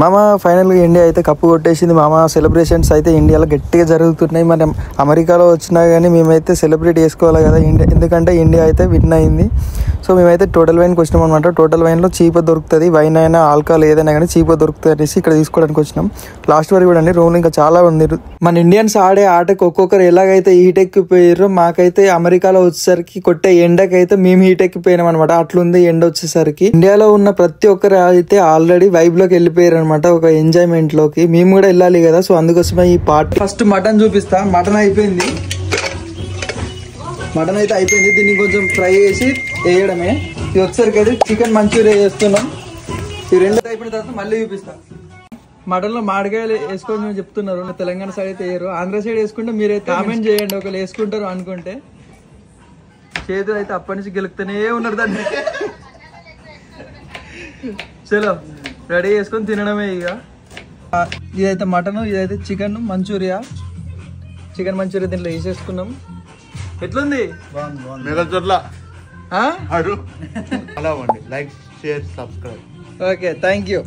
మామ ఫైనల్గా ఇండియా అయితే కప్పు కొట్టేసింది మామ. సెలబ్రేషన్స్ అయితే ఇండియాలో గట్టిగా జరుగుతున్నాయి. మనం అమెరికాలో వచ్చినా కానీ మేమైతే సెలబ్రేట్ చేసుకోవాలి కదా ఇండియా, ఎందుకంటే ఇండియా అయితే విన్ అయింది. సో మేమైతే టోటల్ వైన్కి వచ్చినాం అనమాట. టోటల్ వైన్లో చీప్ దొరుకుతుంది, వైన్ అయినా ఆల్కహాల్ ఏదైనా కానీ చీప్ దొరుకుతుంది అనేసి ఇక్కడ తీసుకోవడానికి వచ్చినాం. లాస్ట్ వరకు కూడా అండి రూమ్లో ఇంకా చాలా ఉంది. మన ఇండియన్స్ ఆడే ఆటకు ఒక్కొక్కరు ఎలాగైతే హీట్ ఎక్కిపోయారో, మాకైతే అమెరికాలో వచ్చేసరికి కొట్టే ఎండకైతే మేము హీట్ ఎక్కిపోయినాం అనమాట. అట్లుంది ఎండ వచ్చేసరికి. ఇండియాలో ఉన్న ప్రతి ఒక్కరు అయితే ఆల్రెడీ వైబ్ లోకి వెళ్ళిపోయారు అనమాట, ఒక ఎంజాయ్మెంట్ లోకి. మేము కూడా వెళ్ళాలి కదా, సో అందుకోసమే ఈ పార్ట్. ఫస్ట్ మటన్ చూపిస్తా. మటన్ అయిపోయింది, మటన్ అయితే అయిపోయింది. దీన్ని కొంచెం ఫ్రై చేసి వేయడమే. ఇది వచ్చేసరికి అయితే చికెన్ మంచూరియా చేస్తున్నాం. ఈ రెండు అయిపోయిన తర్వాత మళ్ళీ చూపిస్తా. మటన్లో మామిడికాయలు వేసుకొని చెప్తున్నారు, తెలంగాణ సైడ్ అయితే వేయరు. ఆంధ్ర సైడ్ వేసుకుంటే మీరైతే కామెంట్ చేయండి, ఒకళ్ళు వేసుకుంటారు అనుకుంటే. చేతులు అయితే అప్పటి నుంచి గెలుపుతూనే ఉన్నారు దాన్ని. చలో రెడీ చేసుకొని తినడమే ఇక. ఇదైతే మటన్, ఇదైతే చికెన్ మంచూరియా. చికెన్ మంచూరియా దీంట్లో వేసేసుకున్నాం. ఎట్లుంది? Like, share, subscribe. Okay, thank you.